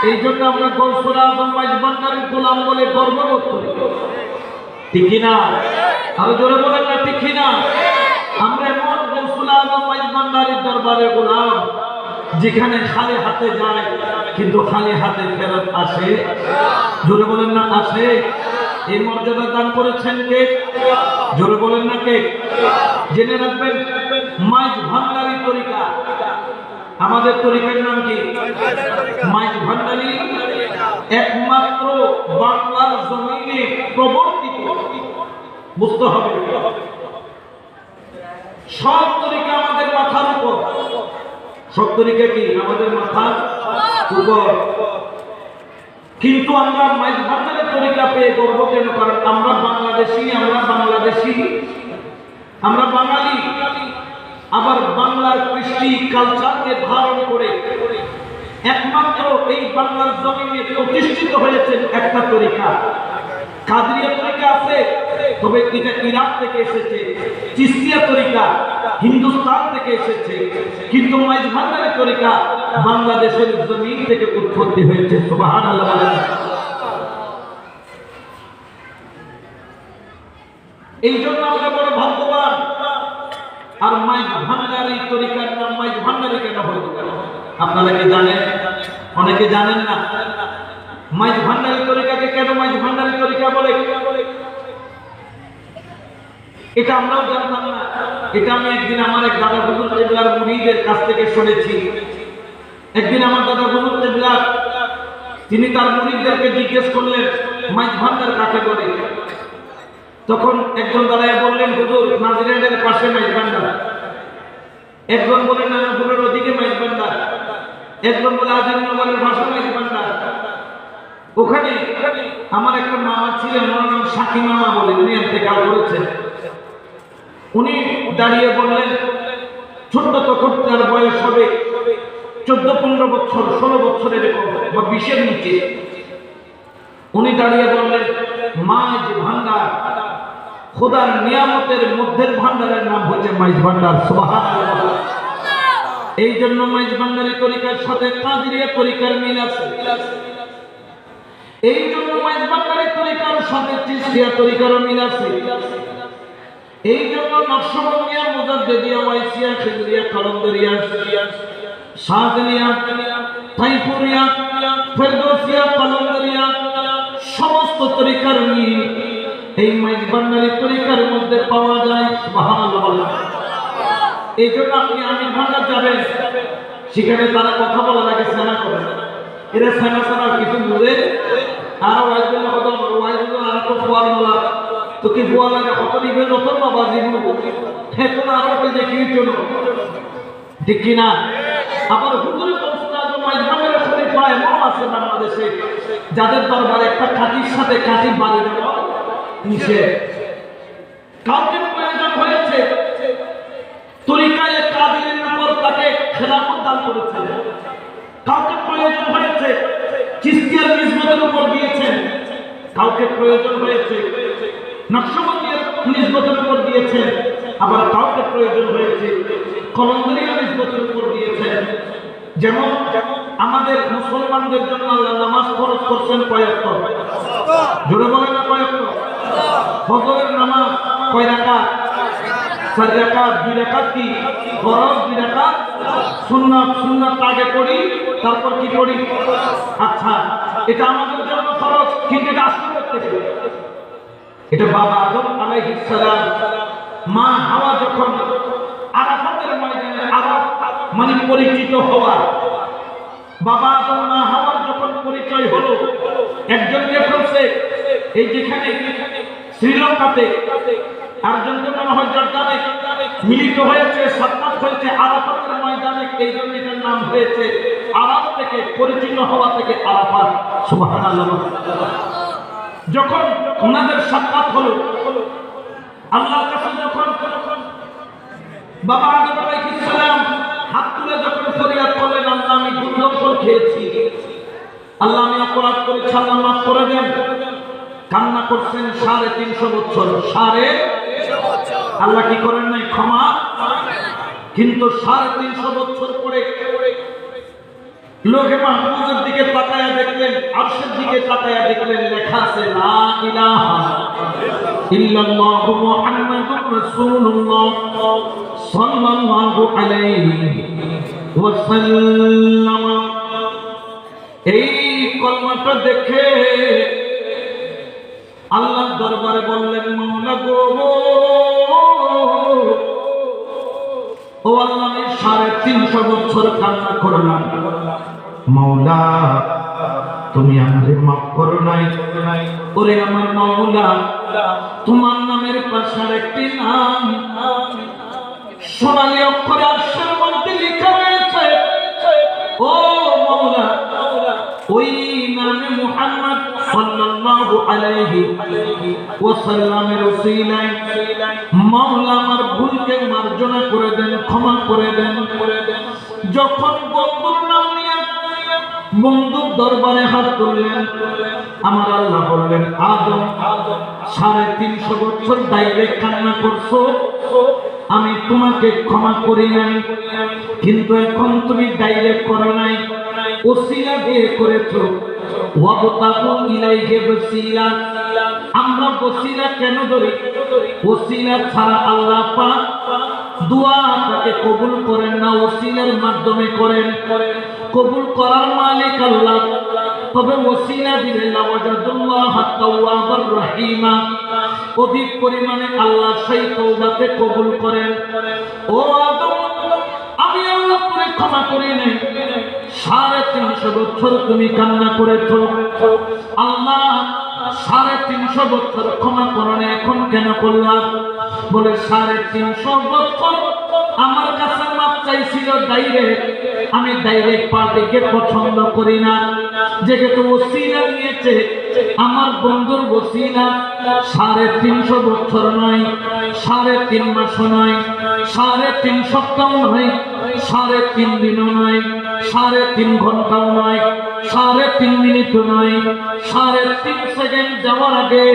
এই জন্য আমরা গৌসুল আজম মাইজ ভান্ডারীর গোলাম বলে গর্ববোধ করি, ঠিক কিনা? আরো জোরে বলেন না, ঠিক কিনা? আমরা এমন গৌসুল আজম মাইজ ভান্ডারীর দরবারে গোলাম যেখানে খালি হাতে যায় কিন্তু খালি হাতে ফেরত আসে। জোরে বলেন না, আসে। এই মর্যাদা দান করেছেন কে? জোরে বলেন না, কে? জেনে রাখবেন, মাইজ ভান্ডারী তরিকা, আমাদের তরিকার নাম কি? মাইজ ভান্ডারী একমাত্র বাংলার জমিনে প্রবর্তিত। বুঝতে হবে, সব তরিকা আমাদের মাথার উপর। সব তরিকা কি আমাদের মাথার উপর, কিন্তু আমরা মাইজ ভান্ডারী তরিকা পেয়ে গর্ব কেন? কারণ আমরা বাংলাদেশি, আমরা বাঙালি। আবার বাংলার কৃষ্টি কালচারকে ধারণ করে একমাত্র এই বাংলার জমিনে প্রতিষ্ঠিত হয়েছে একটা তরিকা, কাদরিয়া তরিকা আছে, তবে এটা ইরাক থেকে এসেছে। চিশতিয়া তরিকা হিন্দুস্তান থেকে এসেছে, কিন্তু মাইজ ভান্ডারী তরিকা বাংলাদেশের জমিন থেকে উৎপত্তি হয়েছে। সুবহানাল্লাহ বলেন। এই জন্য আমরা বড় ভাগ্যবান। আর মাইজ ভান্ডারী তরিকার নাম মাইজ ভান্ডারী কেন হলো আপনারা কি জানেন? অনেকে জানেন না। মাইজ ভান্ডারী তরিকাকে কেন মাইজ ভান্ডারী তরিকা বলে? এটা আমরাও জানতাম না। এটা আমি একদিন আমার এক দাদা হুজুর কেবলার মুরিদের কাছ থেকে শুনেছি। একদিন আমার দাদা হুজুর কেবলা তিনি তার মুরিদদেরকে জিজ্ঞেস করলেন মাইজ ভান্ডার কাকে বলে। তখন একজন দাঁড়ায় বললেন, হুজুর নাজিরানের পাশে মাইজ ভান্ডার। একজন বলেন নানাপুরের ওদিকে মাইজ ভান্ডার। একজন বলে আজিমনগরের ভাষা মাইজ ভান্ডার। ওখানে আমার একটা মামা ছিলেন, ওনার নাম সাকি মামা বলে, উনি ইন্তেকাল করেছেন। উনি দাঁড়িয়ে বললেন, ছোট্ট তখন তার বয়স হবে 14-15 বছর, 16 বছরের বা 20-এর নিচে। উনি দাঁড়িয়ে বললেন, মাইজ ভান্ডার খোদার নিয়ামতের মধ্যের ভান্ডারের নাম হচ্ছে মাইজ ভান্ডার। সুবহানাল্লাহ। এই জন্য মাইজ ভান্ডারী তরিকার সাথে কাদরিয়া তরিকার মিল আছে। এই জন্য মাইজ ভান্ডারী তরিকার সাথে চিশতিয়া তরিকারও মিল আছে। এই জন্য নকশবন্দিয়া, মুজাদ্দিদিয়া, ওয়াইসিয়া, খিজরিয়া, কালান্দারিয়া, শাযলিয়া, তাইফুরিয়া, ফেরদৌসিয়া, কালান্দারিয়া সমস্ত তরিকার মিল এই মাইজ ভান্ডারী তরিকার মধ্যে পাওয়া যায়। সুবহানাল্লাহ। এই জন্য আপনি আমির ভান্ডার যাবেন, সেখানে তারা কথা বলার আগে সেনা করে। এরা সেনা কিছু বুঝে আর ওয়াইজগুলো কথা বলো, ওয়াইজগুলো আর তো ফর্মুলা তো কি বুয়া লাগে কত নিবে নতুন বাবা জীবন এখন আরো যে কি চলো, ঠিক কিনা? আবার হুজুরে গৌসুল আজম মাইজ ভান্ডারী খলিফা এমন আছে বাংলাদেশে যাদের দরবারে একটা কাঠির সাথে কাঠি বাড়ি দেওয়া নিষেধ। কাউকে প্রয়োজন হয়েছে তরিকায়ে কাদিরের উপর তাকে খেলাফত দান করেছেন। কাউকে প্রয়োজন হয়েছে চিশতিয়ার নিসবতের উপর দিয়েছেন। কাউকে প্রয়োজন হয়েছে নকশবন্দিয়ার নিসবতের উপর দিয়েছেন। আবার কাউকে প্রয়োজন হয়েছে কলমদারিয়া নিসবতের উপর দিয়েছেন। যেমন আমাদের মুসলমানদের জন্য আল্লাহ নামাজ ফরজ করছেন কয়েকটা। জোরে বলেন না কয়েকটা? ফজরের নামাজ কয় রাকাত? 4 রাকাত। 2 রাকাত কি ফরজ, 2 রাকাত সুন্নাত। সুন্নাত আগে পড়ি, তারপর কি পড়ি? আচ্ছা, এটা আমাদের জন্য ফরজ, কিন্তু এটা আসলে করতে হবে। এটা বাবা আদম আলাইহিস সালাম, মা হাওয়া যখন আরাফাতের ময়দানে, আরাফ মানে পরিচিত হওয়া, বাবা আদম মা হাওয়ার যখন পরিচয় হলো, একজনকে ফেলছে এই যেখানে শ্রীলঙ্কাতে, আরেকজনকে মনে হয় জর্দানে, মিলিত হয়েছে, সাক্ষাৎ হয়েছে আরাফাতের ময়দানে। এই জন্য এটার নাম হয়েছে আরাফ, থেকে পরিচিত হওয়া থেকে আরাফাত। সুবহানাল্লাহ। যখন ওনাদের সাক্ষাৎ হলো, আল্লাহর কাছে যখন বাবা আদম আলাইহিস সালাম হাত তুলে যখন ফরিয়াদ করলেন, আল্লাহ আমি গুণদম্বর খেয়েছি, আল্লাহ আমি অপরাধ করেছি, আল্লাহ মাফ করে দেন। কান্না করছেন 350 বছর। 350 বছর আল্লাহ কি করেন নাই? ক্ষমা। কিন্তু 350 বছর পরে লোকে মাহফুজের দিকে তাকায় আরশের দিকে তাকায়া দেখলেন লেখা আছে লা ইলাহা ইল্লাল্লাহু মুহাম্মাদুর রাসূলুল্লাহ সাল্লাল্লাহু আলাইহি ওয়াসাল্লাম। এই কলমাটা দেখে আল্লাহর দরবারে বললেন মাওলা গো, ও আল্লাহ আমি 350 বছর কান্না করলাম, মাওলা তুমি আমাদের মাফ করো নাই। ওরে আমার মাওলা, তোমার নামের পাশে আরেকটি নাম সোনালী অক্ষরে আরশের মধ্যে লেখা রয়েছে। ও মাওলা, ওই নামে মুহাম্মদ সাল্লাল্লাহু আলাইহি ওয়াসাল্লামের ওসিলায় মাওলা আমার ভুলকে মার্জনা করে দেন, ক্ষমা করে দেন। যখন বন্ধুর নাম নিয়ে বন্ধুর দরবারে হাত তুললেন, আমার আল্লাহ বললেন আদম 350 বছর ডাইরেক্ট কান্না করছো, আমি তোমাকে ক্ষমা করি নাই, কিন্তু এখন তুমি ডাইরেক্ট করো নাই, ওসিলা দিয়ে করেছো। ওয়াবতাকু ইলাইহি ওয়াসিলা, আমরা ওসিলা কেন ধরি? ওসিলা ছাড়া আল্লাহ পাক দোয়াটাকে কবুল করেন না, ওসিলার মাধ্যমে করেন। কবুল করার মালিক আল্লাহ, তবে ওসিলা দিলে লাওয়াজাদুল্লাহ তাওয়াবার রহিমা, অধিক পরিমাণে আল্লাহ সেই তওবাকে কবুল করেন। ও আদম, আমি আল্লাহ তোরে ক্ষমা করি নাই, 350 বছর তুমি কান্না করেছো, আল্লাহ 350 বছর ক্ষমা করো না, এখন কেন করলাম? বলে 350 বছর আমার কাছে মাপ চাইছিল ডাইরেক্ট, আমি ডাইরেক্ট পার্টিকে পছন্দ করি না, যেহেতু ওসিলা নিয়েছে আমার বন্ধুর ওসিলা 350 বছর নয়, 3.5 মাস নয়, 3.5 সপ্তাহ নয়, 3.5 দিনও নয়, 3.5 ঘন্টাও নয়, 3.5 মিনিটও নয়, 3.5 সেকেন্ড যাওয়ার আগে